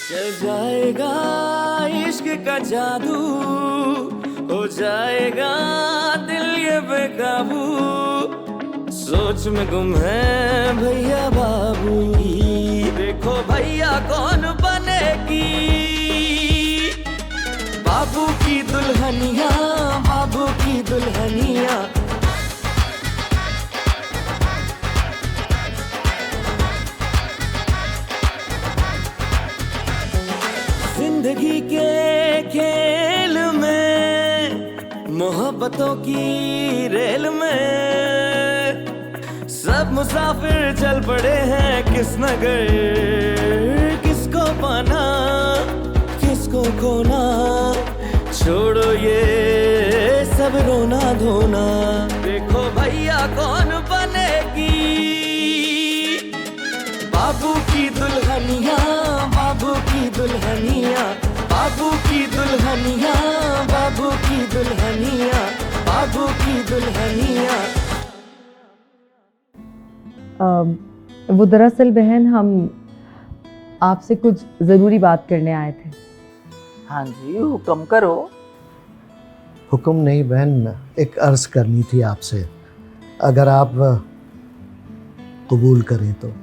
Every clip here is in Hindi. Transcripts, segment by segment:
चल जाएगा इश्क का जादू, हो जाएगा दिल ये बेकाबू, सोच में गुम है भैया बाबू। देखो भैया कौन बनेगी बाबू की दुल्हनिया, बाबू की दुल्हनिया। जिंदगी के खेल में, मोहब्बतों की रेल में, सब मुसाफिर चल पड़े हैं किस नगर, किसको पाना किसको खोना, छोड़ो ये सब रोना धोना। देखो भैया कौन बनेगी बाबू की दुल्हनिया, बाबू की दुल्हनिया, बाबू की दुल्हनिया, बाबू की दुल्हनिया, बाबू की दुल्हनिया। वो दरअसल बहन हम आपसे कुछ ज़रूरी बात करने आए थे। हाँ जी, हुक्म करो। हुक्म नहीं बहन, एक अर्ज़ करनी थी आपसे, अगर आप कबूल करें तो।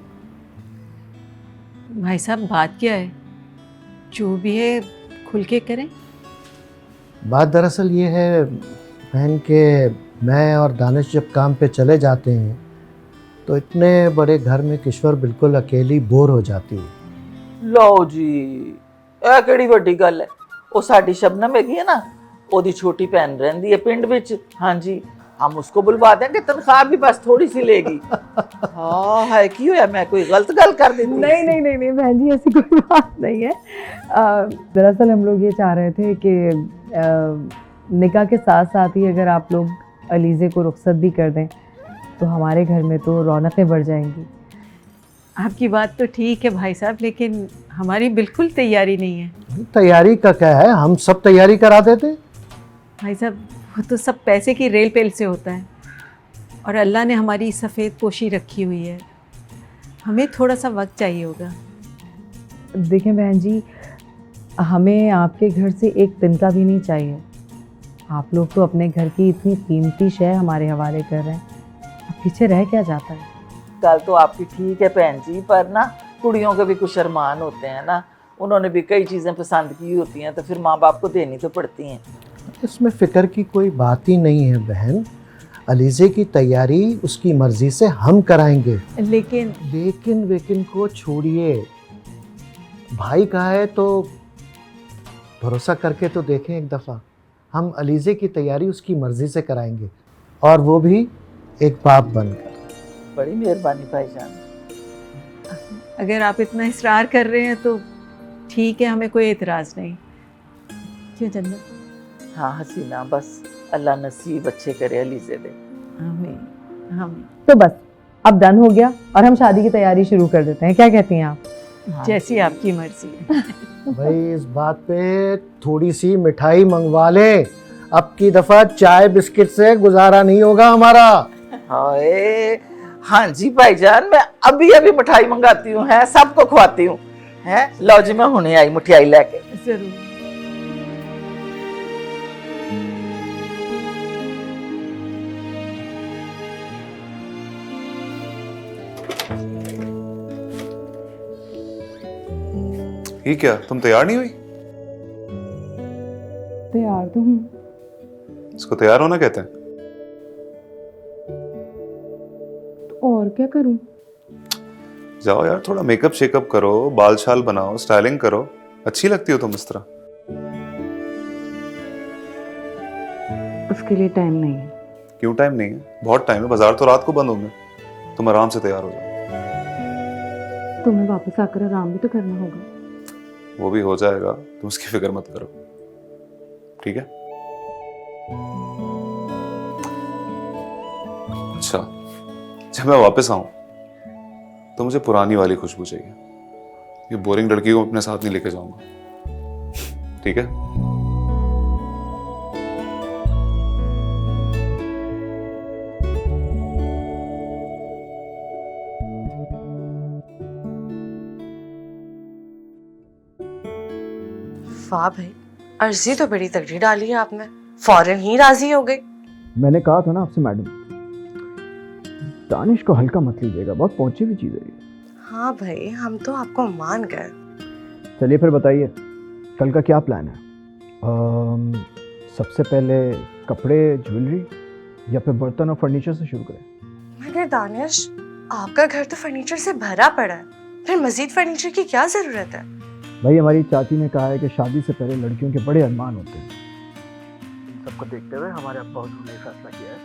भाई साहब बात क्या है? जो भी है खुल के करें। बात दरअसल ये है बहन के मैं और दानिश जब काम पे चले जाते हैं तो इतने बड़े घर में किश्वर बिल्कुल अकेली बोर हो जाती है। लो जी, ਇਹ ਕਿਹੜੀ ਵੱਡੀ ਗੱਲ ਹੈ। ਉਹ ਸਾਡੀ ਸ਼ਬਨਮ ਹੈਗੀ है ना, ਉਹਦੀ छोटी भैन रहती है पिंड विच। हाँ जी, हम उसको बुलवा देंगे, तनख्वाह भी बस थोड़ी सी लेगी। हाँ है की होया, मैं कोई गलत गल कर दी? नहीं नहीं नहीं नहीं बहन जी, ऐसी कोई बात नहीं है। दरअसल हम लोग ये चाह रहे थे कि निकाह के साथ साथ ही अगर आप लोग अलीज़े को रुखसत भी कर दें तो हमारे घर में तो रौनकें बढ़ जाएंगी। आपकी बात तो ठीक है भाई साहब, लेकिन हमारी बिल्कुल तैयारी नहीं है। तैयारी का क्या है, हम सब तैयारी करा देते। भाई साहब वो तो सब पैसे की रेल पेल से होता है, और अल्लाह ने हमारी सफ़ेद पोशी रखी हुई है, हमें थोड़ा सा वक्त चाहिए होगा। देखें बहन जी, हमें आपके घर से एक तिनका भी नहीं चाहिए। आप लोग तो अपने घर की इतनी कीमती शय हमारे हवाले कर रहे हैं, अब पीछे रह क्या जाता है। गल तो आपकी ठीक है बहन जी, पर ना कुड़ियों के भी कुछ अरमान होते हैं ना, उन्होंने भी कई चीज़ें पसंद की होती हैं तो फिर माँ बाप को देनी तो पड़ती हैं। इसमें फ़िक्र की कोई बात ही नहीं है बहन, अलीज़े की तैयारी उसकी मर्ज़ी से हम कराएंगे। लेकिन वेकिन को छोड़िए, भाई का है तो भरोसा करके तो देखें एक दफ़ा। हम अलीज़े की तैयारी उसकी मर्ज़ी से कराएंगे, और वो भी एक बाप बनकर। बड़ी मेहरबानी भाईजान। अगर आप इतना इसरार कर रहे हैं तो ठीक है, हमें कोई एतराज़ नहीं। क्यों जन्नत? हाँ हसीना, बस अल्लाह नसीब अच्छे करे, अलीज़े दे। हम तो बस अब डन हो गया और हम शादी की तैयारी शुरू कर देते हैं, क्या कहती हैं आप? हाँ जैसी आपकी मर्जी है। भाई इस बात पे थोड़ी सी मिठाई मंगवा ले, अब की दफ़ा चाय बिस्किट से गुजारा नहीं होगा हमारा। हाय, हाँ जी भाईजान, मैं अभी अभी मिठाई मंगाती हूँ, है सबको खवाती हूँ। है लो जी, मैं हुने आई मिठाई लेके। जरूर। ये क्या, तुम तैयार नहीं हुई? तैयार तो हूँ। इसको तैयार होना कहते हैं? और क्या करूँ? जाओ यार, थोड़ा मेकअप शेकअप करो, बाल शाल बनाओ, स्टाइलिंग करो, अच्छी लगती हो तुम इस तरह। उसके लिए टाइम नहीं है। क्यों टाइम नहीं है? बहुत टाइम है, बाजार तो रात को बंद होंगे। तुम आराम से तैयार हो जाओ। तुम्हें वापस आकर आराम भी तो करना होगा। वो भी हो जाएगा, तुम उसकी फिक्र मत करो, ठीक है? अच्छा, जब मैं वापस आऊं तो मुझे पुरानी वाली खुशबू चाहिए। ये बोरिंग लड़की को अपने साथ नहीं लेके जाऊंगा, ठीक है? वाह भाई, अर्जी तो बड़ी तगड़ी डाली है आपने, फौरन ही राजी हो गई। मैंने कहा था ना आपसे मैडम, दानिश को हल्का मत लीजिएगा, बहुत पहुंची हुई चीज़ है ये। हाँ भाई, हम तो आपको मान गए। चलिए फिर बताइए, कल का क्या प्लान है? सबसे पहले कपड़े, ज्वेलरी, या फिर बर्तन और फर्नीचर से शुरू करें? मगर दानिश, आपका घर तो फर्नीचर से भरा पड़ा है, फिर मजीद फर्नीचर की क्या जरूरत है? भाई हमारी चाची ने कहा है कि शादी से पहले लड़कियों के बड़े अरमान होते हैं। इन सबको देखते हुए हमारे अब्बा हुजूर ने फैसला किया है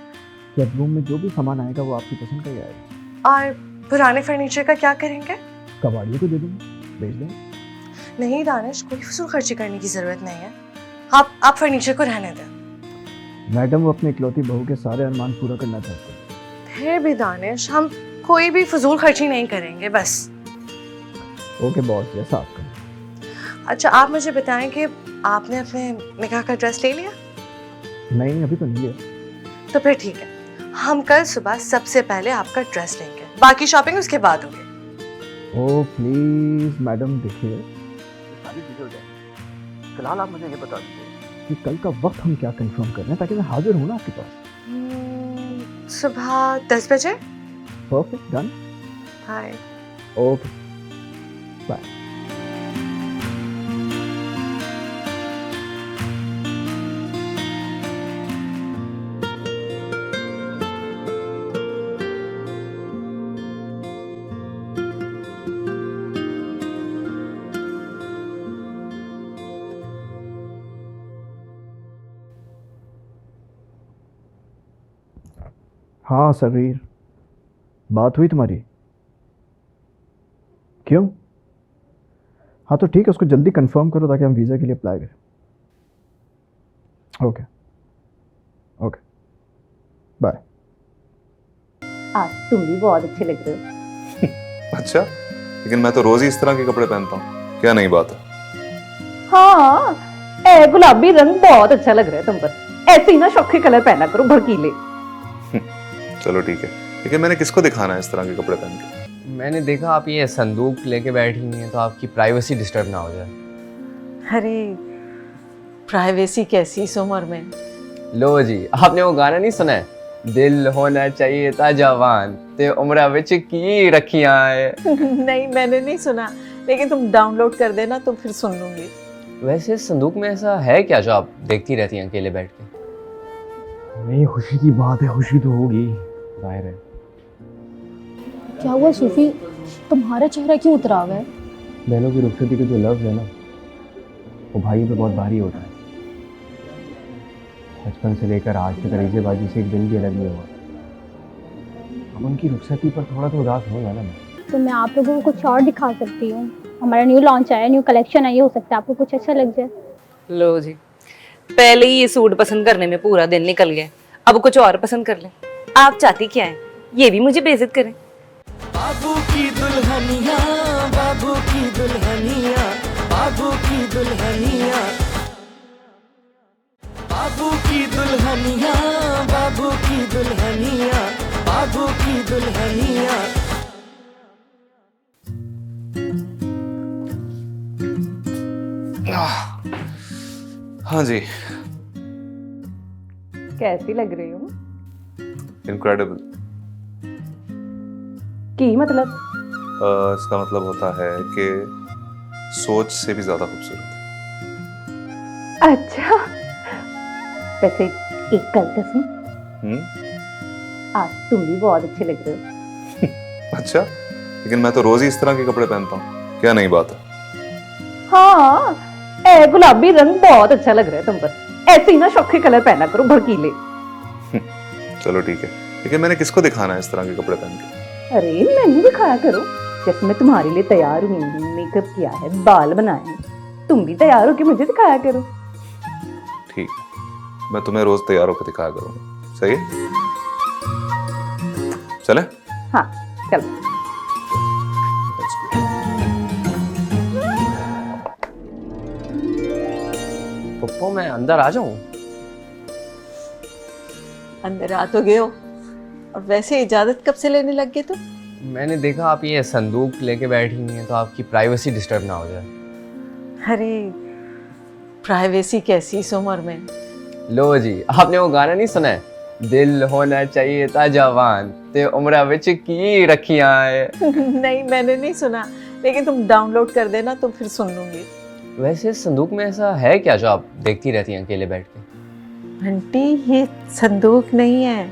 कि अब रूम में जो भी सामान आएगा वो आपकी पसंद का ही आएगा। और पुराने फर्नीचर का क्या करेंगे? कबाड़ियों को दे देंगे, बेच देंगे। नहीं दानिश, कोई फजूल खर्ची करने की जरूरत नहीं है, आप फर्नीचर को रहने दें। मैडम वो अपनी इकलौती बहू के सारे अरमान पूरा करना चाहते हैं। फिर भी दानिश, हम कोई भी फजूल खर्ची नहीं करेंगे बस। ओके बॉस, जैसा आप कहें। अच्छा, आप मुझे बताएं कि आपने अपने निकाह का ड्रेस ले लिया? नहीं, अभी तो नहीं लिया। तो फिर ठीक है, हम कल सुबह सबसे पहले आपका ड्रेस लेंगे, बाकी शॉपिंग उसके बाद होगी। ओह प्लीज मैडम, देखिए सारी चीजें हो जाएंगी, फिलहाल आप मुझे ये बता दीजिए कि कल का वक्त हम क्या कंफर्म कर रहे हैं ताकि मैं हाजिर हूँ ना आपके पास। सुबह 10 बजे। Perfect, done. Hi. Okay bye. हाँ सगीर, बात हुई तुम्हारी? क्यों? हाँ तो ठीक है, उसको जल्दी कंफर्म करो ताकि हम वीज़ा के लिए अप्लाई करें। Okay okay bye. आज तुम भी बहुत अच्छे लग रहे हो। अच्छा, लेकिन मैं तो रोज ही इस तरह के कपड़े पहनता हूँ, क्या नई बात है? हाँ, गुलाबी रंग बहुत अच्छा लग रहा है तुम पर। ऐसे ही ना शौकी कलर पहना करो, भड़कीले। चलो ठीक है, लेकिन मैंने किसको दिखाना है इस तरह के कपड़े पहन के? मैंने देखा आप ये संदूक लेके बैठी हुई हैं, तो आपकी प्राइवेसी डिस्टर्ब ना हो जाए। अरे प्राइवेसी कैसी इस उम्र में? लो जी, आपने वो गाना नहीं सुना है, दिल होना चाहिए था जवान ते उम्र विच की रखियां है? नहीं, मैंने नहीं सुना, लेकिन तुम डाउनलोड कर देना तो फिर सुन लूंगी। वैसे संदूक में ऐसा है क्या जो आप देखती रहती हैं अकेले बैठ के? नहीं, खुशी की बात है, खुशी तो होगी, जाहिर है। क्या हुआ सूफी, तुम्हारा चेहरा क्यों उतरा हुआ है? बहनों की रुखसती के जो लफ्ज़ है ना, वो भाई पे बहुत भारी होता है। बचपन से लेकर आज तक अरीजेबाजी से एक दिन भी अलग नहीं हुआ। अब उनकी रुखसती पर थोड़ा तो उदास होगा ना। तो मैं आप लोगों को कुछ और दिखा सकती हूँ। हमारा न्यू लॉन्च आया, न्यू कलेक्शन है, ये हो सकता है आपको कुछ अच्छा लग जाए। लो जी, पहले ही ये सूट पसंद करने में पूरा दिन निकल गया, अब कुछ और पसंद कर ले। आप चाहती क्या है, ये भी मुझे बेइज्जत करें? बाबू की दुल्हनिया, बाबू की दुल्हनिया, बाबू की दुल्हनिया, बाबू की दुल्हनिया, बाबू की दुल्हनिया, बाबू की दुल्हनिया। हाँ जी, कैसी लग रही हूँ? इनक्रेडिबल। की मतलब? इसका मतलब होता है कि सोच से भी ज्यादा खूबसूरत। अच्छा, वैसे एक गल तो सुन, आज तुम भी बहुत अच्छे लग रहे हो। अच्छा, लेकिन मैं तो रोज ही इस तरह के कपड़े पहनता हूँ, क्या नई बात है? हाँ, गुलाबी रंग बहुत अच्छा लग रहा है तुम पर। ऐसे ही ना शौकी कलर पहना करो, भड़कीले। चलो ठीक है, लेकिन मैंने किसको दिखाना है इस तरह के कपड़े पहन के? अरे मैंने दिखाया करो, जैसे मैं तुम्हारे लिए तैयार हुई हूँ, मेकअप किया है, बाल बनाए हैं, तुम भी तैयार होके मुझे दिखाया करो। ठीक है, मैं तुम्हें रोज तैयार होकर दिखाया करूंगा, सही है? चले? हाँ चलो। पप्पू, मैं अंदर आ जाऊं? अंदर आ तो गए हो, और वैसे इजाजत कब से लेने लग गए तुम? मैंने देखा आप ये संदूक लेके बैठी हुई हैं, तो आपकी प्राइवेसी डिस्टर्ब ना हो जाए। अरे प्राइवेसी कैसी इस उम्र में। लो जी, आपने वो गाना नहीं सुना है, दिल होना चाहिए था जवान ते उम्र विच की रखियां है। नहीं, मैंने नहीं सुना, लेकिन तुम डाउनलोड कर देना तो फिर सुन लूंगी। वैसे संदूक में ऐसा है क्या जो आप देखती रहती हैं अकेले बैठ के? आंटी, ये संदूक नहीं है,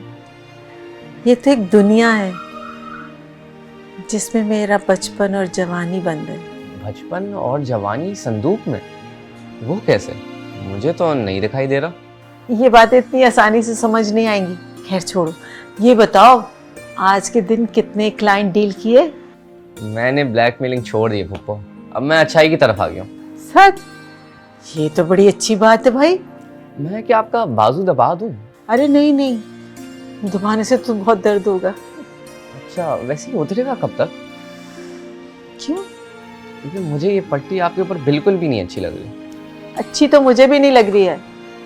ये तो एक दुनिया है जिसमें मेरा बचपन और जवानी बंद है। बचपन और जवानी संदूक में? वो कैसे? मुझे तो नहीं दिखाई दे रहा। ये बातें इतनी आसानी से समझ नहीं आएंगी। खैर छोड़ो, ये बताओ आज के दिन कितने क्लाइंट डील किए? मैंने ब्लैकमेलिंग छोड़ दी फूफो, अब मैं अच्छाई की तरफ आ गया हूँ। सच? ये तो बड़ी अच्छी बात है भाई। मैं क्या आपका बाजू दबा दूँ? अरे नहीं नहीं, दबाने से तो बहुत दर्द होगा। अच्छा, वैसे ये उतरेगा कब तक? क्यों? क्योंकि मुझे ये पट्टी आपके ऊपर बिल्कुल भी नहीं अच्छी लग रही। अच्छी तो मुझे भी नहीं लग रही है,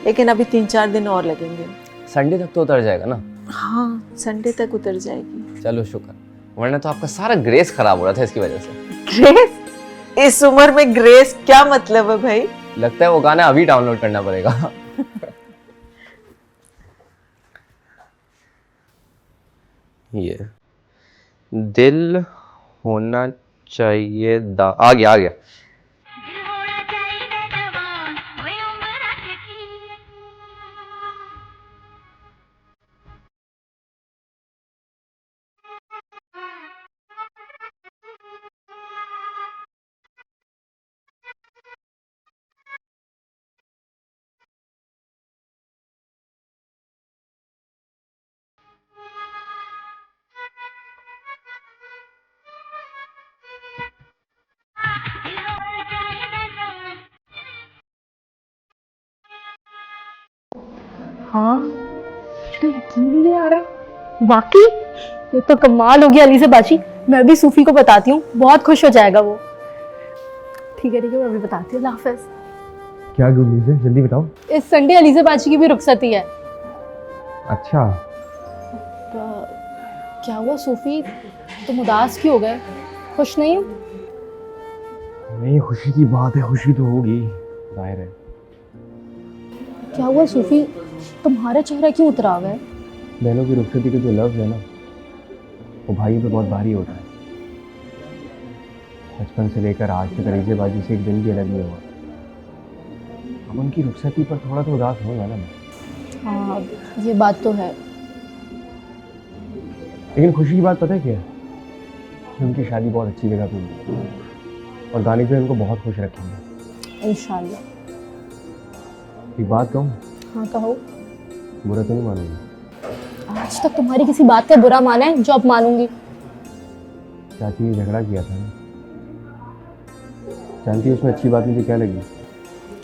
लेकिन अभी 3-4 दिन और लगेंगे। संडे तक तो उतर जाएगा ना? हाँ, संडे तक उतर जाएगी। चलो शुक्र, वरना तो आपका सारा ग्रेस खराब हो रहा था इसकी वजह से। ग्रेस? इस उम्र में ग्रेस क्या मतलब है भाई? लगता है वो गाना अभी डाउनलोड करना पड़ेगा। ये दिल होना चाहिए आ गया आ गया। हाँ, यकीन नहीं आ रहा, वाकई ये तो कमाल हो गया अलीज़ा बाजी। मैं भी सूफी को बताती हूँ, बहुत खुश हो जाएगा वो। ठीक है, मैं अभी बताती हूँ। अल्लाह हाफ़िज़। क्या गुड न्यूज़ है, जल्दी बताओ। इस संडे अलीज़ा बाजी की भी रुखसती है। अच्छा, तो क्या हुआ सूफी, तुम उदास क्यों हो गए? खुश नहीं हो? नहीं, खुशी की बात है, खुशी तो होगी, जाहिर है। क्या हुआ सूफी, तुम्हारा चेहरा क्यों उतरा हुआ है? बहनों की रुखसती के जो लफ्ज़ है ना, वो भाई पे बहुत भारी होता है। बचपन से लेकर आज तक अलीज़ेबाजी से एक दिन भी अलग नहीं हुआ। अब उनकी रुखसती पर थोड़ा तो उदास होगा ना मैं। हाँ, ये बात तो है। लेकिन खुशी की बात पता है क्या है? कि उनकी शादी बहुत अच्छी जगह पे हुई और गाने पे उनको बहुत खुश रखेंगे इंशाल्लाह। एक बात कहूँ? हाँ कहो। बुरा तो नहीं मानूंगी? आज तक तुम्हारी किसी बात का बुरा माना है जो अब मानूंगी? चाची ने झगड़ा किया था ना, जानती है उसमें अच्छी बात मुझे क्या लगी?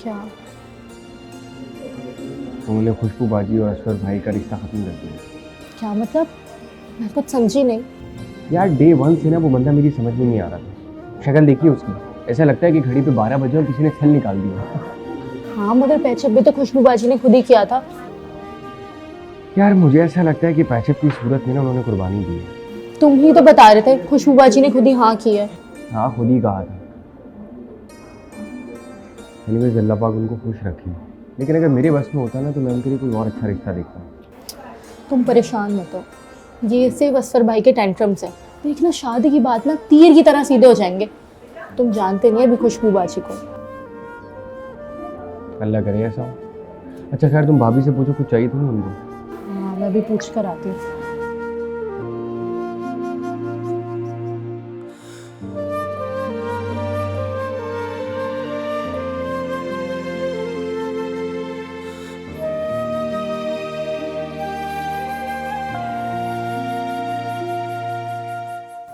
क्या? उन्होंने खुशबू बाजी और असगर भाई का रिश्ता खत्म कर दिया। क्या मतलब? मैं कुछ समझी नहीं। यार डे 1 से ना वो बंदा मेरी समझ में नहीं आ रहा था। शक्ल देखी उसकी, ऐसा लगता है कि घड़ी पे 12 बजे और किसी ने सेल निकाल दिया। हाँ, मगर पैचअप भी तो खुशबू बाजी ने खुद ही किया था। यार मुझे ऐसा लगता है कि पैचअप की सूरत में ना उन्होंने कुर्बानी दी है। तुम ही तो बता रहे थे खुशबू बाजी ने खुद ही हाँ की है। हाँ, खुद ही कहा था। एनीवेज, अल्लाह पाक उनको खुश रखे, लेकिन अगर मेरे बस में होता ना तो मैं उनके लिए कोई और अच्छा रिश्ता देखता। तुम परेशान मत हो, ये सिर्फ असफर भाई के टेंट्रम्स हैं। देखना शादी की बात ना तीर की तरह सीधे हो जाएंगे। तुम जानते नहीं अभी खुशबू बाजी को। अल्लाह करे ऐसा। अच्छा खैर, तुम भाभी से पूछो कुछ चाहिए था ना उनको? हाँ, मैं भी पूछ कर आती हूँ।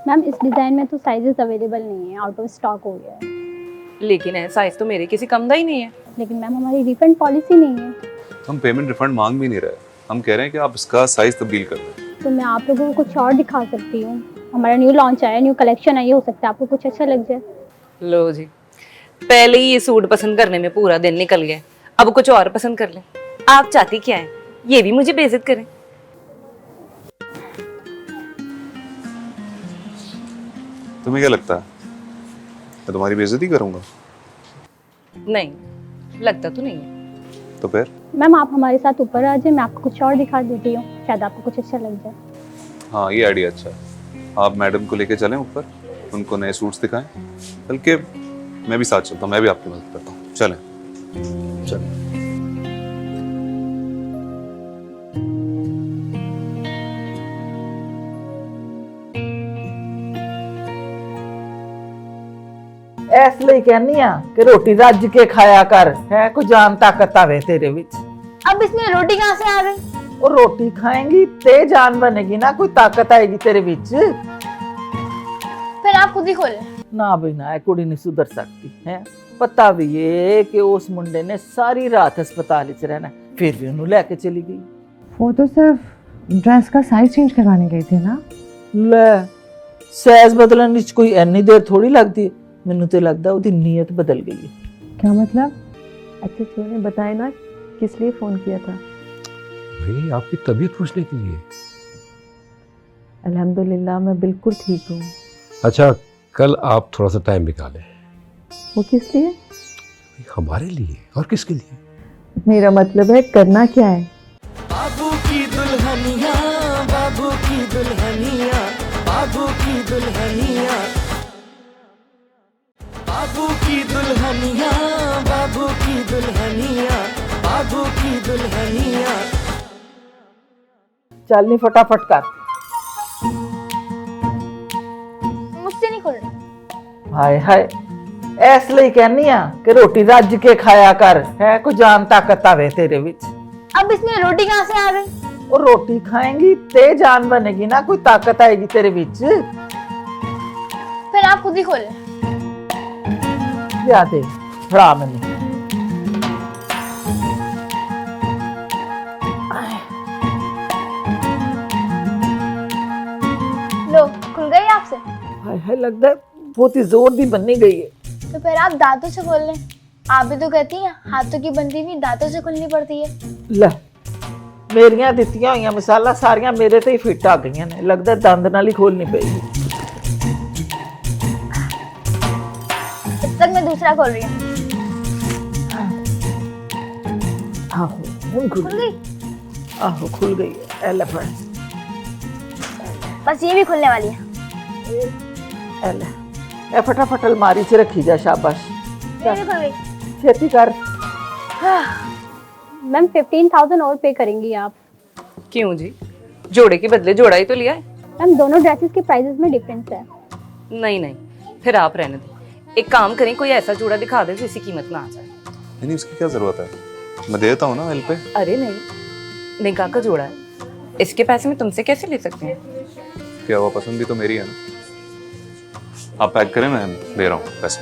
मैम, इस डिज़ाइन में तो साइजेस अवेलेबल नहीं है, आउट ऑफ स्टॉक हो गया है। लेकिन है साइज तो मेरे किसी कम का ही नहीं है। लेकिन मैम हमारी रिफंड पॉलिसी नहीं है। हम पेमेंट रिफंड मांग भी नहीं रहे, हम कह रहे हैं कि आप इसका साइज तब्दील कर दें। तो मैं आप लोगों को कुछ और दिखा सकती हूँ। हमारा न्यू लॉन्च आया, न्यू कलेक्शन आई, हो सकता है आपको कुछ अच्छा लग जाए। लो जी, पहले ही ये सूट पसंद करने में पूरा दिन निकल गया, अब कुछ और पसंद कर ले। आप चाहती क्या है, ये भी मुझे बेइज्जत करें? तुम्हें क्या लगता है मैं तुम्हारी बेइज्जती करूंगा? नहीं, लगता तो नहीं है। तो फिर? मैम आप हमारे साथ ऊपर आ जाए, मैं आपको कुछ और दिखा देती हूँ, शायद आपको कुछ अच्छा लग जाए। हाँ, ये आइडिया अच्छा है। आप मैडम को लेके चलें ऊपर, उनको नए सूट्स दिखाएं, बल्कि मैं भी साथ चलता हूँ, मैं भी आपकी मदद करता हूँ। चलें। चलें। ਇਸ ਲਈ ਕਹਿੰਨੀ ਆ ਕਿ ਰੋਟੀ ਰੱਜ ਕੇ ਖਾਇਆ ਕਰ, ਹੈ ਕੋਈ ਜਾਨ ਤਾਕਤ ਆਵੇ ਤੇਰੇ ਵਿੱਚ। अब इसमें रोटी कहाँ से आ गई? ਉਹ ਰੋਟੀ ਖਾਏਂਗੀ ਤੇ ਜਾਨ ਬਣੇਗੀ ਨਾ, ਕੋਈ ਤਾਕਤ ਆਏਗੀ ਤੇਰੇ ਵਿੱਚ। फिर आप खुद ही खोले। ਨਾ ਬਈ ਨਾ, ਇਹ ਕੁੜੀ ਨਹੀਂ ਸੁਧਰ ਸਕਦੀ ਹੈ। ਪਤਾ ਵੀ ਏ ਕਿ ਉਸ ਮੁੰਡੇ ਨੇ ਸਾਰੀ ਰਾਤ ਹਸਪਤਾਲ ਵਿੱਚ ਰਹਿਣਾ, ਫਿਰ ਵੀ ਉਹਨੂੰ ਲੈ ਕੇ ਚਲੀ ਗਈ। वो तो सिर्फ ड्रेस का साइज चेंज करवाने गई थी ना। ਲੈ ਸਾਈਜ਼ ਬਦਲਣ ਵਿੱਚ ਕੋਈ ਇੰਨੀ ਦੇਰ ਥੋੜੀ ਲੱਗਦੀ ਹੈ। ਮੈਨੂੰ ਤੇ ਲੱਗਦਾ ਉਹਦੀ ਨੀਅਤ बदल गई है। क्या मतलब? अच्छा छोड़े, बताए ना किस लिए फ़ोन किया था? भाई आपकी तबीयत पूछने के लिए। अल्हम्दुलिल्लाह मैं बिल्कुल ठीक हूँ। अच्छा, कल आप थोड़ा सा टाइम निकालें। वो किस लिए? हमारे लिए और किसके लिए? मेरा मतलब है करना क्या है? बाबू की दुल्हनिया, बाबू की दुल्हनिया, बाबू की दुल्हनिया, बाबू की दुल्हनिया, बाबू की दुल्हनिया, बाबू की दुल्हनिया। ਚੱਲ ਨਹੀਂ ਫਟਾਫਟ ਕਰ। मुझसे नहीं खोल रही। ਹਾਏ ਹਾਏ, ਇਸ ਲਈ ਕਹਿੰਨੀ ਆ ਕਿ ਰੋਟੀ ਰੱਜ ਕੇ ਖਾਇਆ ਕਰ, ਹੈ ਕੋਈ ਜਾਨ ਤਾਕਤ ਆਵੇ ਤੇਰੇ ਵਿੱਚ। अब इसमें रोटी कहाँ से आ गई? ਉਹ ਰੋਟੀ ਖਾਏਂਗੀ ਤੇ ਜਾਨ ਬਣੇਗੀ ਨਾ, ਕੋਈ ਤਾਕਤ ਆਏਗੀ ਤੇਰੇ ਵਿੱਚ। फिर आप खुद ही खोले। ਲਿਆ ਦੇ, ਫੜਾ ਮੈਨੂੰ। लो खुल गई आपसे? ਹਾਏ ਹਾਏ, ਲੱਗਦਾ ਹੈ ਬਹੁਤ ਹੀ ਜ਼ੋਰ ਦੀ ਬੰਨੀ ਗਈ ਹੈ। तो फिर आप दांतों से खोल लें। आप भी तो कहती हैं हाथों की बंदी हुई दांतों से खुलनी पड़ती है। ਲੈ ਮੇਰੀਆਂ ਦਿੱਤੀਆਂ ਹੋਈਆਂ ਮਿਸਾਲਾਂ ਸਾਰੀਆਂ ਮੇਰੇ ਤੇ ਹੀ ਫਿੱਟ ਆ ਗਈਆਂ ਨੇ, ਲੱਗਦਾ ਦੰਦ ਨਾਲ ਹੀ ਖੋਲਣੀ ਪਏਗੀ। तब तक मैं दूसरा खोल रही हूँ। ਆਹੋ ਹੁਣ ਖੁੱਲ खुल ਗਈ। गई? ਆਹੋ ਖੁੱਲ ਗਈ ਹੈ। ਇਹ ਲੈ ਫੜ, बस ये भी खुलने वाली है। ਇਹ ਲੈ, ਇਹ ਫਟਾਫਟ ਅਲਮਾਰੀ 'ਚ ਰੱਖੀ ਜਾ। ਸ਼ਾਬਾਸ਼, ये भी खुल गई। ਛੇਤੀ ਕਰ। मैम 15,000 और पे करेंगी आप। क्यों जी? जोड़े के बदले जोड़ा ही तो लिया है। मैम दोनों ड्रेसेस के प्राइसेस में डिफरेंस है। नहीं नहीं, फिर आप रहने दें। एक काम करें, कोई ऐसा जोड़ा दिखा दे जो इसी कीमत में आ जाए। नहीं, उसकी क्या जरूरत है, मैं देता हूँ ना एल पे। अरे नहीं, निकाह का जोड़ा है, इसके पैसे में तुमसे कैसे ले सकते हैं? क्या हुआ, पसंद भी तो मेरी है ना। आप पैक करें, मैं दे रहा हूँ पैसे।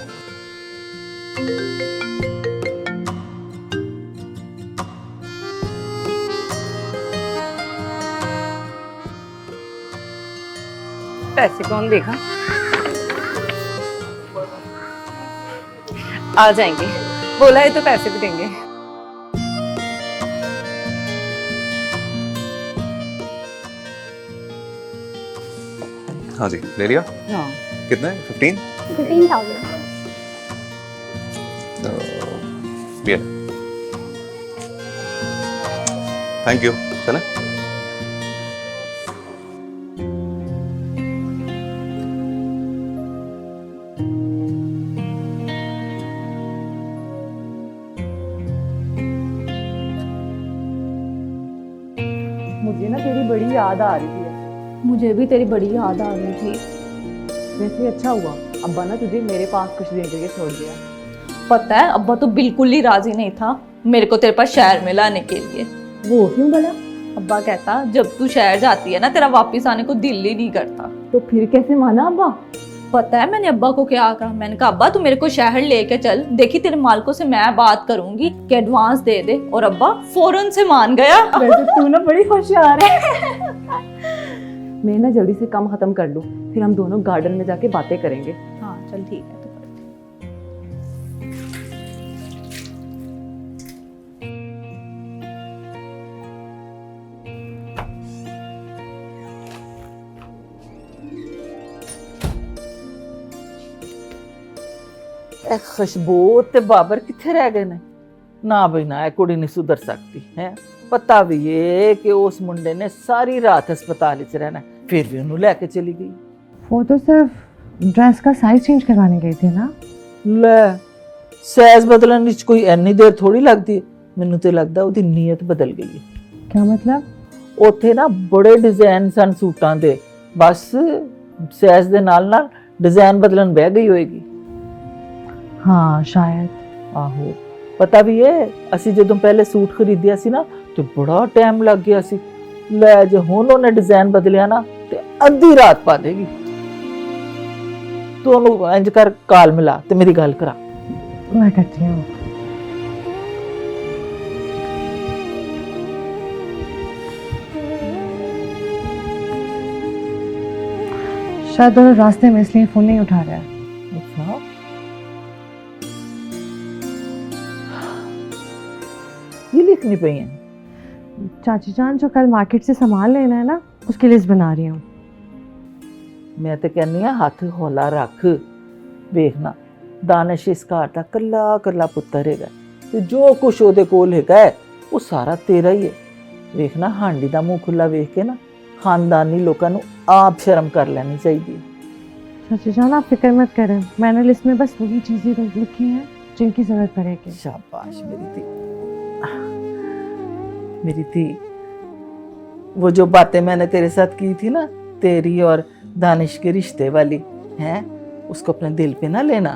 पैसे कौन देगा? आ जाएंगे, बोला है तो पैसे भी देंगे। हाँ जी, ले लिया। हाँ, कितना है? 15? 15,000। ये थैंक यू। चलें। मुझे ना तेरी बड़ी याद आ रही थी। मुझे भी तेरी बड़ी याद आ रही थी। वैसे अच्छा हुआ अब्बा ना तुझे मेरे पास कुछ दिन के लिए छोड़ दिया। पता है अब्बा तो बिल्कुल ही राजी नहीं था मेरे को तेरे पास शहर में लाने के लिए। वो क्यों भला? अब्बा कहता जब तू शहर जाती है ना तेरा वापस आने को दिल ही नहीं करता। तो फिर कैसे माना अब्बा? पता है मैंने अब्बा को क्या कहा, मैंने कहा अब्बा तू मेरे को शहर लेके चल, देखी तेरे मालिकों से मैं बात करूंगी कि एडवांस दे दे, और अब्बा फौरन से मान गया। वैसे तू ना बड़ी होशियार है। मैं ना जल्दी से काम खत्म कर लूं, फिर हम दोनों गार्डन में जाके बातें करेंगे। हाँ चल ठीक है तो कर। ਇਹ ਖੁਸ਼ਬੂ ਤੇ ਬਾਬਰ ਕਿੱਥੇ ਰਹਿ ਗਏ ਨੇ? ना बई ना, ਇਹ ਕੁੜੀ ਨਹੀਂ ਸੁਧਰ ਸਕਦੀ ਹੈ। ਪਤਾ ਵੀ ਏ ਕਿ ਉਸ ਮੁੰਡੇ ਨੇ ਸਾਰੀ ਰਾਤ ਹਸਪਤਾਲ ਵਿੱਚ ਰਹਿਣਾ, ਫਿਰ ਵੀ ਉਹਨੂੰ ਲੈ ਕੇ ਚਲੀ ਗਈ। वो तो सिर्फ ड्रेस का साइज चेंज करवाने गई थी ना। ਲੈ ਸਾਈਜ਼ ਬਦਲਣ ਵਿੱਚ ਕੋਈ ਇੰਨੀ ਦੇਰ ਥੋੜੀ ਲੱਗਦੀ ਹੈ। ਮੈਨੂੰ ਤੇ ਲੱਗਦਾ ਉਹਦੀ ਨੀਅਤ ਬਦਲ ਗਈ ਹੈ। क्या मतलब? ਉੱਥੇ ਨਾ ਬੜੇ ਡਿਜ਼ਾਈਨ ਸਨ ਸੂਟਾਂ ਦੇ, ਬਸ ਸਾਈਜ਼ ਦੇ ਨਾਲ ਨਾਲ ਡਿਜ਼ਾਈਨ ਬਦਲਣ ਬਹਿ ਗਈ ਹੋਏਗੀ। हाँ शायद। ਆਹੋ ਪਤਾ ਵੀ ਏ, ਅਸੀਂ ਜਦੋਂ ਪਹਿਲੇ ਸੂਟ ਖਰੀਦਿਆ ਸੀ ਨਾ ਤੇ ਬੜਾ ਟਾਈਮ ਲੱਗ ਗਿਆ ਸੀ। ਲੈ ਜੇ ਹੁਣ ਉਹਨੇ ਡਿਜ਼ਾਈਨ ਬਦਲਿਆ ਨਾ ਤੇ ਅੱਧੀ ਰਾਤ ਪਾ ਦੇਗੀ। ਤੂੰ ਉਹਨੂੰ ਇੰਜ ਕਰ, ਕਾਲ ਮਿਲਾ ਤੇ ਮੇਰੀ ਗੱਲ ਕਰਾ। मैं करती हूँ। शायद दोनों रास्ते में, इसलिए फोन नहीं उठा रहा है। अच्छा ये लिखनी पई है। चाची जान, जो कल मार्केट से सामान लेना है ना, उसकी लिस्ट बना रही हूँ। मैं तो कहनी है हाथ हौला रख। वेखना दानिश इस घर का कला कला पुत्तर हैगा ते जो कुछ ओदे कोल हैगा है वो सारा तेरा ही है। वेखना हांडी दा मुंह खुला वेख के ना खानदानी लोगों को आप शर्म कर लेनी चाहिए। चाची जान आप फिक्र मत करें, मैंने लिस्ट में बस वही चीजें लिखी हैं जिनकी जरूरत पड़ेगी। शाबाश मेरी थी, मेरी थी। वो जो बातें मैंने तेरे साथ की थी ना, तेरी और दानिश के रिश्ते वाली हैं, उसको अपने दिल पे ना लेना।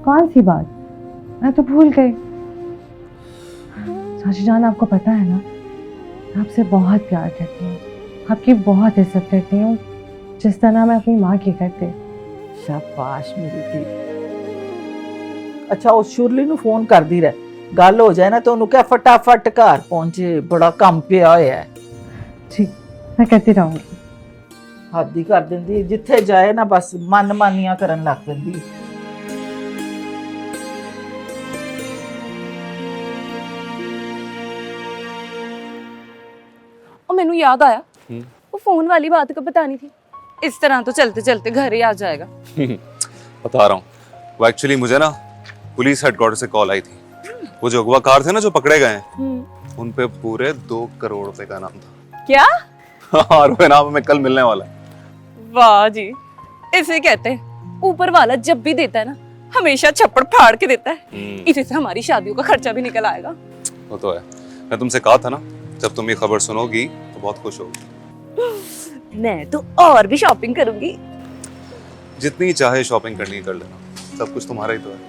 कौन सी बात? मैं तो भूल गई। चाची जान आपको पता है ना, मैं आपसे बहुत प्यार करती हूँ, आपकी बहुत इज्जत करती हूँ, जिस तरह मैं अपनी माँ की करती। शाबाश मेरी थी। अच्छा उस शुरली नु फोन कर दी रहे, गल हो जाए ना तो उन्होंने क्या फटाफट घर पहुंचे, बड़ा काम पिया होया है। ठीक, मैं करती रहूँगी। हद ही कर देंदी, जिथे जाए ना बस मन मानिया करन लग पैंदी। और मैनू याद आया, वो फोन वाली बात कब बतानी थी। इस तरह तो चलते चलते घर ही आ जाएगा। बता रहा हूँ, वो एक्चुअली मुझे ना पुलिस हेडक्वार्टर से कॉल आई थी। वो जो अगवाकार थे ना जो पकड़े गए हैं, उन पे पूरे 2 करोड़ रुपए का इनाम था। क्या? और वो इनाम हमें कल मिलने वाला है। वाह जी, इसे कहते हैं ऊपर वाला जब भी देता है ना, हमेशा छप्पड़ फाड़ के देता है। इसी से हमारी शादियों का खर्चा भी निकल आएगा। वो तो है, मैं तुमसे कहा था ना, जब तुम ये खबर सुनोगी तो बहुत खुश होगी। मैं तो और भी शॉपिंग करूंगी। जितनी चाहे शॉपिंग करनी कर लेना, सब कुछ तुम्हारा ही तो है।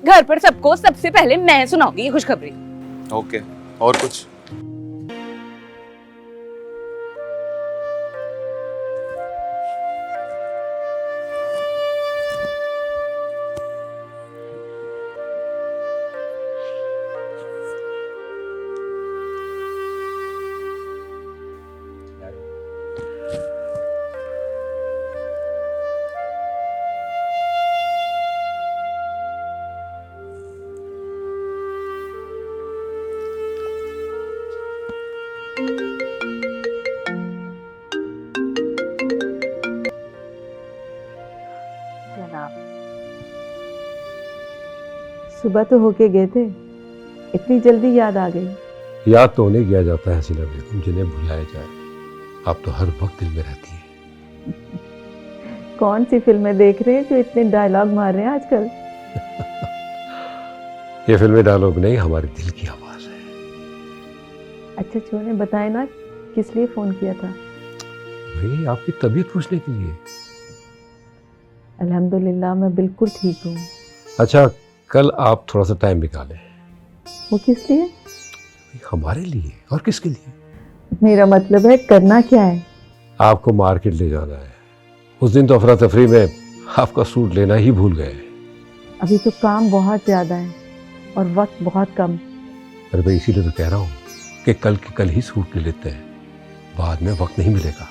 घर पर सबको सबसे पहले मैं सुनाऊंगी ये खुशखबरी। ओके, और कुछ? सुबह तो होके गए थे, इतनी जल्दी याद आ गई। याद तो उन्हें किया जाता है हसीना बेगम जिन्हें भुलाया जाए। आप तो हर वक्त दिल में रहती है। कौन सी फिल्में देख रहे हैं जो इतने डायलॉग मार रहे हैं आजकल? ये फिल्मी डायलॉग नहीं, हमारे दिल की आवाज है। अच्छा छोड़े, बताए ना किस लिए फोन किया था? भाई आपकी तबीयत पूछने के लिए। अल्हम्दुलिल्लाह मैं बिल्कुल ठीक हूँ। अच्छा कल आप थोड़ा सा टाइम निकालें। वो किस लिए? हमारे लिए, और किसके लिए? मेरा मतलब है करना क्या है? आपको मार्केट ले जाना है। उस दिन तो अफरा तफरी में आपका सूट लेना ही भूल गए। अभी तो काम बहुत ज्यादा है और वक्त बहुत कम। अरे भाई इसीलिए तो कह रहा हूँ कि कल के कल ही सूट ले लेते हैं, बाद में वक्त नहीं मिलेगा।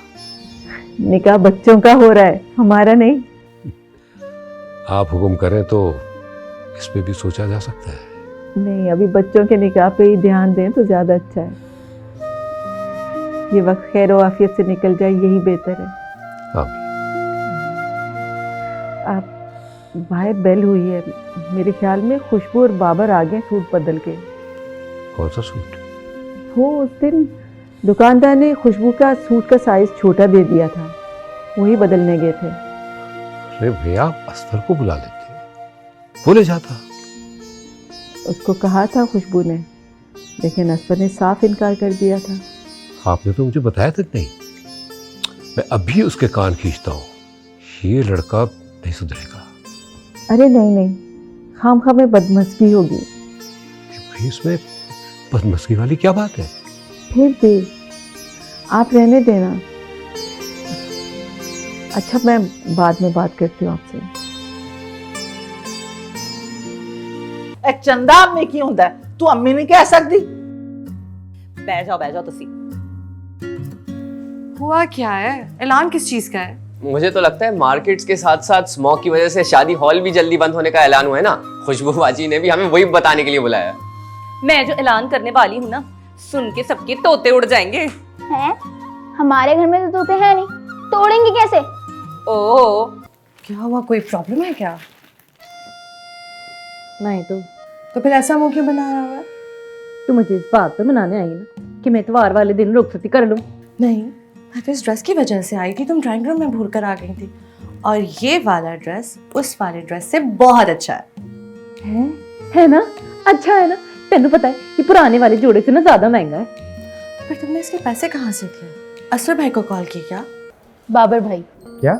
निकाह बच्चों का हो रहा है, हमारा नहीं। आप हुक्म करें तो इस पे भी सोचा जा सकता है। नहीं, अभी बच्चों के निकाह पे ही ध्यान दें तो ज्यादा अच्छा है। ये वक्त खैर और आफियत से निकल जाए, यही बेहतर है। आमीन। आप बाहर बेल हुई है, मेरे ख्याल में खुशबू और बाबर आ गए सूट बदल के। कौन सा सूट? वो उस दिन दुकानदार ने खुशबू का सूट का साइज छोटा दे दिया था, वही बदलने गए थे। अरे भैया, अस्फर को बुला लेते, बोले जाता। उसको कहा था खुशबू ने, लेकिन अस्फर ने साफ इनकार कर दिया था। आपने तो मुझे बताया तक नहीं। मैं अभी उसके कान खींचता हूँ, ये लड़का नहीं सुधरेगा। अरे नहीं नहीं, खामखा में बदमस्की होगी। भाई, इसमें बदमस्की वाली क्या बात है? फिर भी आप रहने देना। अच्छा, मैं बाद में बात करती हूँ आपसे। चंदा अम्मी की हुंदा है, तू अम्मी नहीं कह सकती? बैठ जाओ तुसी। हुआ क्या है? ऐलान किस चीज का है? मुझे तो लगता है मार्केट्स के साथ साथ स्मोक की वजह से शादी हॉल भी जल्दी बंद होने का ऐलान हुआ है ना। खुशबू बाजी ने भी हमें वही बताने के लिए बुलाया। मैं जो ऐलान करने वाली हूँ ना, सुन के सबके तोते उड़ जाएंगे। हैं? हमारे घर में तो तोते हैं नहीं, तोड़ेंगे कैसे? ओह, क्या हुआ, कोई प्रॉब्लम है क्या? नहीं तो फिर ऐसा मुंह क्यों बना रहा है? तो मुझे इस बात पर मनाने आई ना कि मैं इतवार वाले दिन रुखसती कर लूं। नहीं, मैं तो इस ड्रेस की वजह से आई थी, तुम ड्राइंग रूम में भूल कर आ गई थी। और ये वाला ड्रेस उस वाले ड्रेस से बहुत अच्छा है। है ना? अच्छा है ना? तेनू पता है कि पुराने वाले जोड़े से ना ज्यादा महंगा है। तो फिर तुमने इसके पैसे कहाँ से दिए? असर भाई को कॉल की क्या? बाबर भाई, क्या?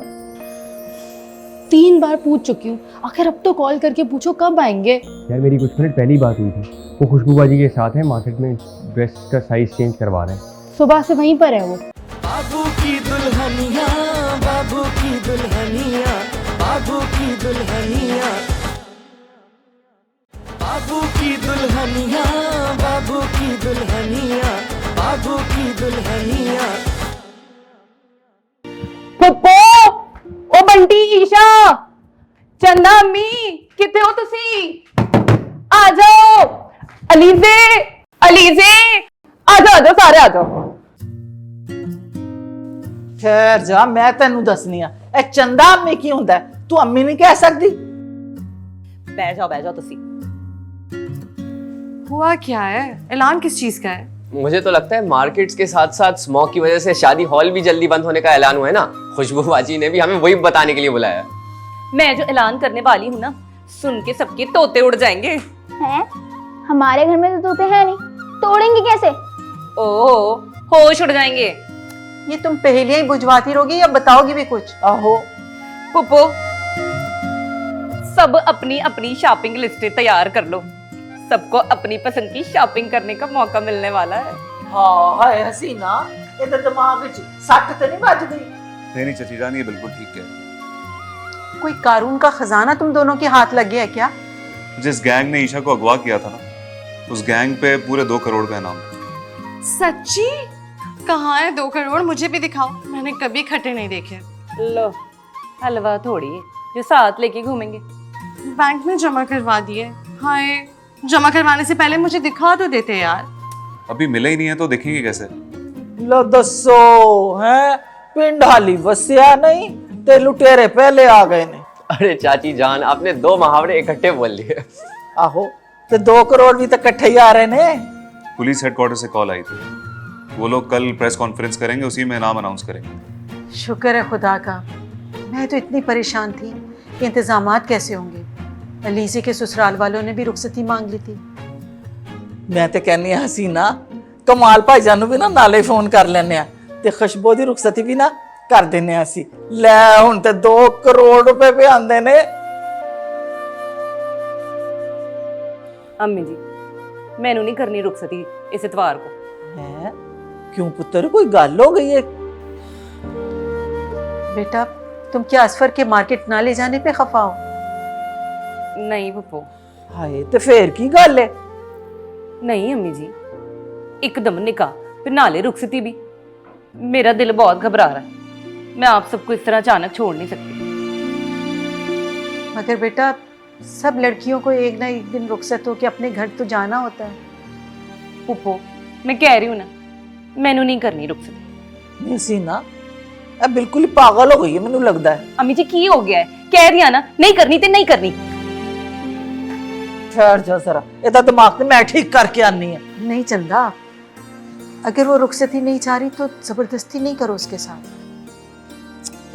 3 बार पूछ चुकी हूँ, आखिर अब तो कॉल करके पूछो कब आएंगे। यार मेरी कुछ मिनट पहली बात हुई थी, वो खुशबू बाजी के साथ है, मार्केट में ड्रेस का साइज चेंज करवा रहे हैं। सुबह से वहीं पर है वो। बाबू की दुल्हनिया, बाबू की दुल्हनिया, बाबू की दुल्हनिया, बाबू की दुल्हनिया, बाबू की दुल्हनिया, बाबू की दुल्हनिया। पप्पो, ओ बंटी, ईशा, चंदा अम्मी, किथे हो तुसी? आ जाओ। अलीजे, अलीजे, आ जाओ सारे आ जाओ। खैर जा, मैं तेनू दसनी आ, ए चंदा अम्मी की हुंदा है, तू अम्मी नहीं कह सकती? बैठ जाओ तुसी। हुआ क्या है? ऐलान किस चीज का है? मुझे तो लगता है मार्केट्स के साथ साथ स्मोक की वजह से शादी हॉल भी जल्दी बंद होने का ऐलान हुआ है ना। खुशबू बाजी ने भी हमें वही बताने के लिए बुलाया। मैं जो ऐलान करने वाली हूँ ना, सुन के सबके तोते उड़ जाएंगे। हैं? हमारे घर में तो तोते हैं नहीं, तोड़ेंगे कैसे? ओह, होश उड़ जाएंगे। ये तुम पहेलियां ही बुझवाती रहोगी या बताओगी भी कुछ? आहो पुप्पो, सब अपनी अपनी शॉपिंग लिस्ट तैयार कर लो, सबको अपनी पसंद की शॉपिंग करने का मौका मिलने वाला है। हाँ हाय हसीना, इधर दिमाग विच सट तो नहीं बज गई? नहीं चाची जान, ये बिल्कुल ठीक है। कोई कारून का खजाना तुम दोनों के हाथ लग गया है क्या? जिस गैंग ने ईशा को अगवा किया था ना, उस गैंग पे पूरे 2 करोड़ का इनाम था। सच्ची? कहाँ है 2 करोड़? मुझे भी दिखाओ, मैंने कभी इकट्ठे नहीं देखे। लो, हलवा थोड़ी है जो साथ लेके घूमेंगे। बैंक में जमा करवा दिए। हाय, जमा करवाने से पहले मुझे दिखा तो देते यार। अभी मिले ही नहीं है तो देखेंगे कैसे? लो दसो हैं, पिंड हाली वसिया नहीं ते लुटेरे पहले आ गए ने। अरे चाची जान, आपने 2 मुहावरे इकट्ठे बोल लिए। आहो, ते 2 करोड़ भी तो इकट्ठे ही आ रहे ने। पुलिस हेडक्वार्टर से कॉल आई थी, वो लोग कल प्रेस कॉन्फ्रेंस करेंगे, उसी में नाम अनाउंस करेंगे। शुक्र है खुदा का। मैं तो इतनी परेशान थी कि इंतजामात कैसे होंगे। अलीजे के ससुराल वालों ने भी रुखसती मांग ली थी। मैं तो कहनी हसीना, कमाल भाईजान नूं भी ना नाले फोन कर लेने आ ते खुशबू दी रुखसती भी ना कर देने असी। ले हुण ते 2 करोड़ रुपए पे आंदे ने। अम्मी जी, मैनू नहीं करनी रुखसती इस इतवार को। हैं? क्यों पुत्र, कोई गल हो गई है? बेटा, तुम क्या असफर के मार्केट ना ले जाने पे खफा हो? नहीं पप्पो। हाय, ते फिर की गल है? नहीं अम्मी जी, एकदम निकाह फिर नाले रुखसती भी। मेरा दिल बहुत घबरा रहा है, मैं आप सबको इस तरह अचानक छोड़ नहीं सकती। मगर बेटा, सब लड़कियों को एक ना एक दिन रुखसत हो के अपने घर तो जाना होता है। पुप्पो, मैं कह रही हूँ ना, मैनू नहीं करनी रुखसती। हसीना अब बिल्कुल ही पागल हो गई है, मैनू लगता है। अम्मी जी की हो गया है कह दिया ना, नहीं करनी ते नहीं करनी। ठहर जा जरा, ਇਹਦਾ ਦਿਮਾਗ ਤੇ मैं ठीक करके आनी है। नहीं चंदा, अगर वो रुखसती नहीं चाह रही तो जबरदस्ती नहीं करो उसके साथ।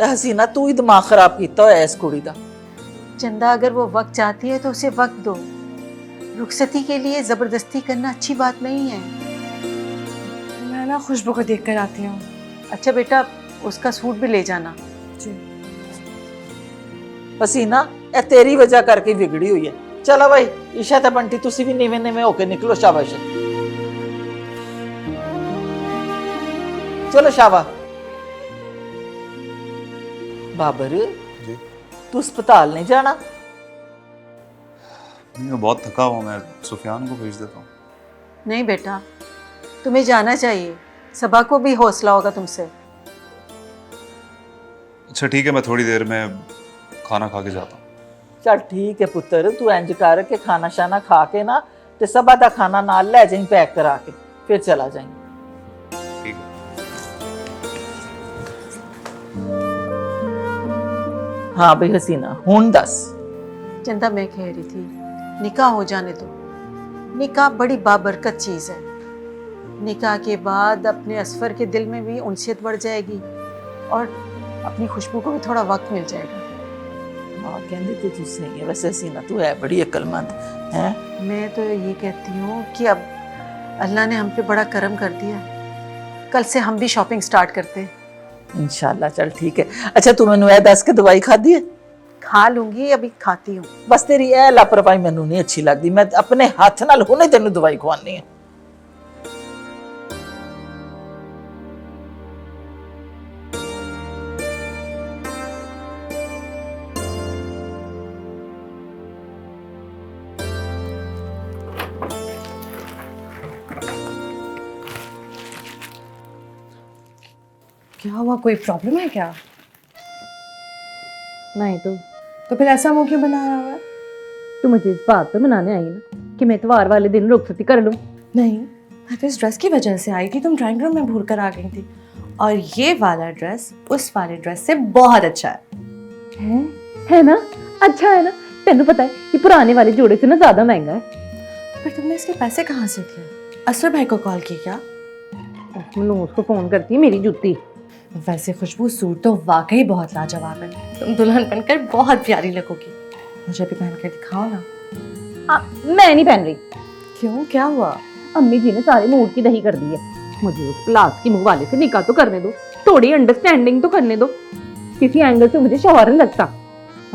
हसीना तू ही दिमाग खराब किया होया इस कुड़ी दा। चंदा अगर वो वक्त चाहती है तो उसे वक्त दो, रुखसती के लिए जबरदस्ती करना अच्छी बात नहीं है। मैं ना खुशबू को देख कर आती हूँ। अच्छा बेटा, उसका सूट भी ले जाना। हसीना ये तेरी वजह करके बिगड़ी हुई है। चलो भाई ईशा ते बंटी तुसी भी नीवे नीवे होके निकलो, शाबाश। चलो शाबा। बाबर जी तू अस्पताल नहीं जाना? मैं बहुत थका हुआ, मैं सुफियान को भेज देता हूँ। नहीं बेटा, तुम्हें जाना चाहिए, सबा को भी हौसला होगा तुमसे। अच्छा ठीक है, मैं थोड़ी देर में खाना खा के जाता हूँ। चल ठीक है पुत्र, तू इंज कर के खाना शाना खा के ना ते सबा दा खाना नाल ले जाई पैक करा के, फिर चला जाई। ठीक है। हाँ भाई हसीना हुन दस। चंदा मैं कह रही थी निकाह हो जाने दो। निकाह बड़ी बाबरकत चीज़ है। निकाह के बाद अपने असफर के दिल में भी उनसियत बढ़ जाएगी और अपनी खुशबू को भी थोड़ा वक्त मिल जाएगा। हाँ कहती तो तू सही है, वैसे हसीना तू है बड़ी अक्लमंद है। मैं तो ये कहती हूँ कि अब अल्लाह ने हम पे बड़ा करम कर दिया, कल से हम भी शॉपिंग स्टार्ट करते हैं इंशाल्लाह। चल ठीक है। अच्छा तू मैनू ए दस के दवाई खाधी है? खा लूंगी, अभी खाती हूँ। बस तेरी ए लापरवाही मैनू नहीं अच्छी लगती, मैं अपने हाथ नाल हुणे तेनू दवाई खवानी है। क्या हुआ, कोई प्रॉब्लम है क्या? नहीं तो फिर ऐसा मुंह क्यों बनाया हुआ है? तो मुझे इस बात पे मनाने आई ना कि मैं इतवार वाले दिन रुखसती कर लूँ। नहीं, मैं तो इस ड्रेस की वजह से आई थी, तुम ड्राइंग रूम में भूल कर आ गई थी। और ये वाला ड्रेस उस वाले ड्रेस से बहुत अच्छा है ना? अच्छा है ना? तेनू पता है ये पुराने वाले जोड़े से ना ज्यादा महंगा है। फिर तुमने इसके पैसे कहाँ से दिए? असर भाई को कॉल की क्या? मनोज को फोन करती है मेरी जूती। वैसे खुशबू सूट तो वाकई बहुत लाजवाब है, तुम दुल्हन बनकर बहुत प्यारी लगोगी। मुझे भी पहन कर दिखाओ ना। मैं नहीं पहन रही। क्यों, क्या हुआ? अम्मी जी ने सारे मूड की दही कर दी है। मुझे उस प्लास की मुंह वाले से निकाह तो करने दो, थोड़ी अंडरस्टैंडिंग तो करने दो। किसी एंगल से मुझे शौहर नहीं लगता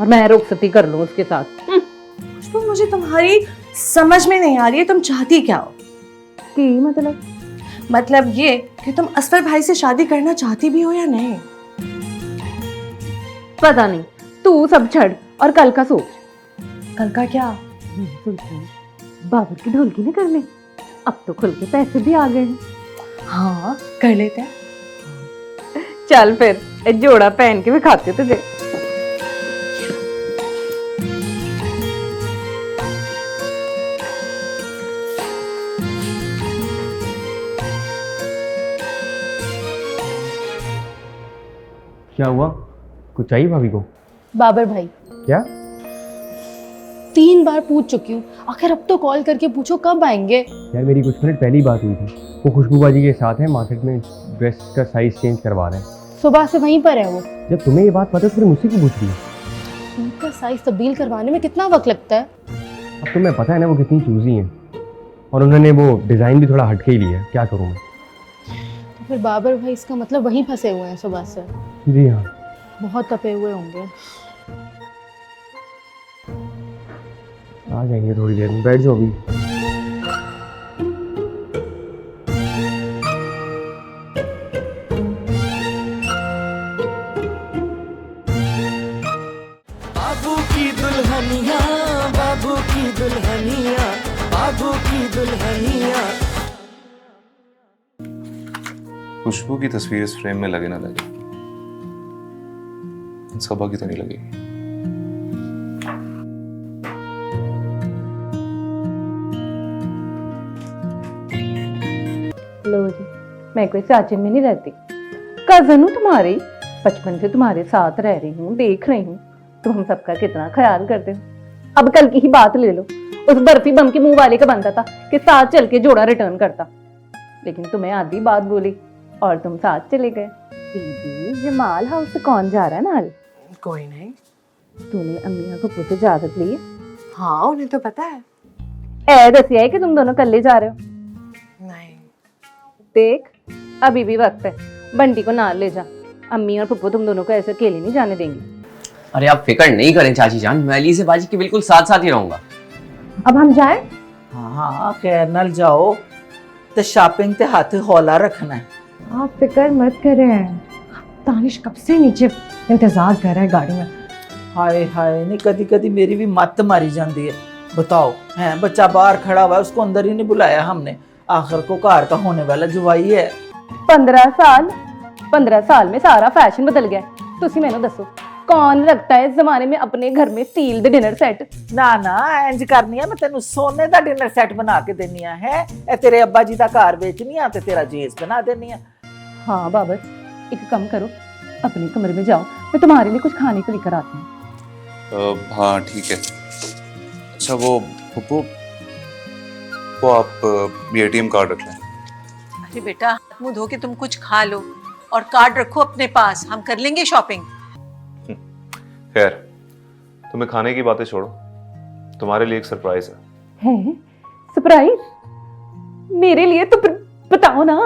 और मैं रुखसती कर लूं उसके साथ। खुशबू मुझे तुम्हारी समझ में नहीं आ रही है, तुम चाहती क्या हो? कि मतलब ये कि तुम असफर भाई से शादी करना चाहती भी हो या नहीं? पता नहीं, तू सब छड़ और कल का सोच। कल का क्या? बाबर की ढोलकी ने करने, अब तो खुल के पैसे भी आ गए हैं। हाँ कर लेते हैं। चल फिर एक जोड़ा पहन के भी खाते तुझे। क्या हुआ, कुछ चाहिए भाभी को? बाबर भाई क्या? 3 बार पूछ चुकी हूँ, आखिर अब तो कॉल करके पूछो कब आएंगे। यार मेरी कुछ मिनट पहले ही बात हुई थी, वो खुशबू बाजी के साथ है, मार्केट में ड्रेस का साइज चेंज करवा रहे हैं। सुबह से वहीं पर है वो। जब तुम्हें ये बात पता है तो फिर मुझसे क्यों पूछ रही है? उनका साइज तब्दील करवाने में कितना वक्त लगता है? अब तुम्हें पता है ना वो कितनी चूजी हैं, और उन्होंने वो डिज़ाइन भी थोड़ा हटके ही लिया है, क्या करूँ मैं? तो फिर बाबर भाई इसका मतलब वहीं फंसे हुए हैं सुबह से। जी हाँ, बहुत तपे हुए होंगे। आ जाएंगे थोड़ी देर में, बैठ जाओ अभी। बाबू की दुल्हनिया, बाबू की दुल्हनिया, बाबू की दुल्हनिया। खुशबू की तस्वीर इस फ्रेम में लगे ना लगे, सबा की तो नहीं लगेगी। लो जी, मैं कोई साचिन में नहीं रहती, कजन हूँ तुम्हारी, बचपन से तुम्हारे साथ रह रही हूँ, देख रही हूँ। तुम हम सबका कितना ख्याल करते हो। अब कल की ही बात ले लो, उस बर्फी बम के मुंह वाले का बनता था कि साथ चल के जोड़ा रिटर्न करता, लेकिन तुम्हें आधी बात बोली और तुम साथ चले गए। दीदी जमाल हाउस से कौन जा रहा है नाल? कोई नहीं। तूने अम्मी को पूछे इजाजत ली है? हाँ उन्हें तो पता है। ऐ दसिया है कि तुम दोनों कल्ले जा रहे हो? नहीं। देख अभी भी वक्त है, बंटी को नाल ले जा। अम्मी और पप्पू तुम दोनों को ऐसे अकेले नहीं जाने देंगे। अरे आप फिक्र नहीं करें चाची जान, मैं अलीज़े बाजी के बिल्कुल साथ साथ ही रहूंगा। अब हम जाए? हाँ खैर नाल जाओ, तो शॉपिंग ते हाथ हौला रखना है। आप फिक्र मत करें, तानिश कब से नीचे इंतजार कर रहा है गाड़ी में। हाय हाय, नहीं कदी कदी मेरी भी मत मारी जाती है। बताओ है बच्चा बाहर खड़ा हुआ है, उसको अंदर ही नहीं बुलाया हमने, आखिर को कार का होने वाला जवाई है। 15 साल में सारा फैशन बदल गया। तुसी मैनू दसो कौन रखता है इस जमाने में अपने घर में स्टील दे डिनर सेट? ना ना इंज करनी है, मैं तेन सोने का डिनर सेट बना के देनी है। ए तेरे अब्बा जी का कार बेचनी है, तेरा जेस बना देनी है। हाँ बाबर, एक काम करो, अपने कमरे में जाओ, मैं तुम्हारे लिए कुछ खाने को लेकर आती हूँ। हाँ ठीक है। अच्छा वो पप्पू, वो आप ये ATM कार्ड रख लें। अरे बेटा हाथ मुंह धो के तुम कुछ खा लो और कार्ड रखो अपने पास, हम कर लेंगे शॉपिंग। खैर तुम्हें खाने की बातें छोड़ो, तुम्हारे लिए एक सरप्राइज है। है? सरप्राइज? मेरे लिए तो बताओ ना।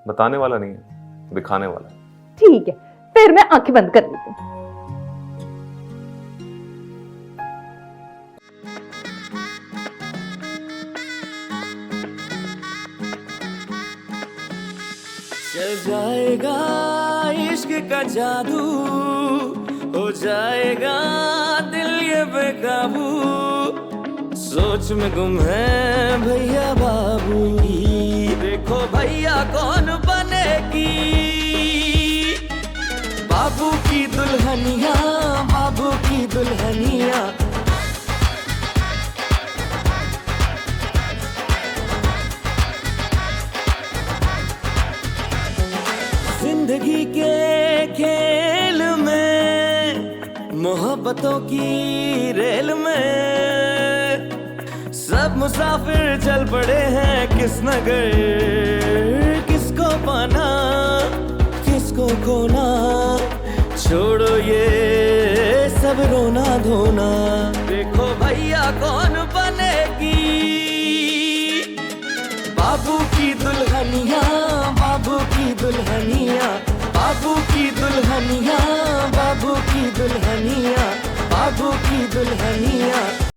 बताने वाला नहीं है, दिखाने वाला है। ठीक है, फिर मैं आंखें बंद कर लेती हूँ। चल जाएगा इश्क का जादू, हो जाएगा दिल ये बेकाबू, सोच में गुम है भैया बाबू। देखो भैया कौन बनेगी बाबू की दुल्हनिया, बाबू की दुल्हनिया। जिंदगी के खेल में, मोहब्बतों की रेल में, सब मुसाफिर चल पड़े हैं किस नगर, किसको पाना किसको खोना, छोड़ो ये सब रोना धोना। देखो भैया कौन बनेगी बाबू की दुल्हनिया, बाबू की दुल्हनिया, बाबू की दुल्हनिया, बाबू की दुल्हनिया, बाबू की दुल्हनिया।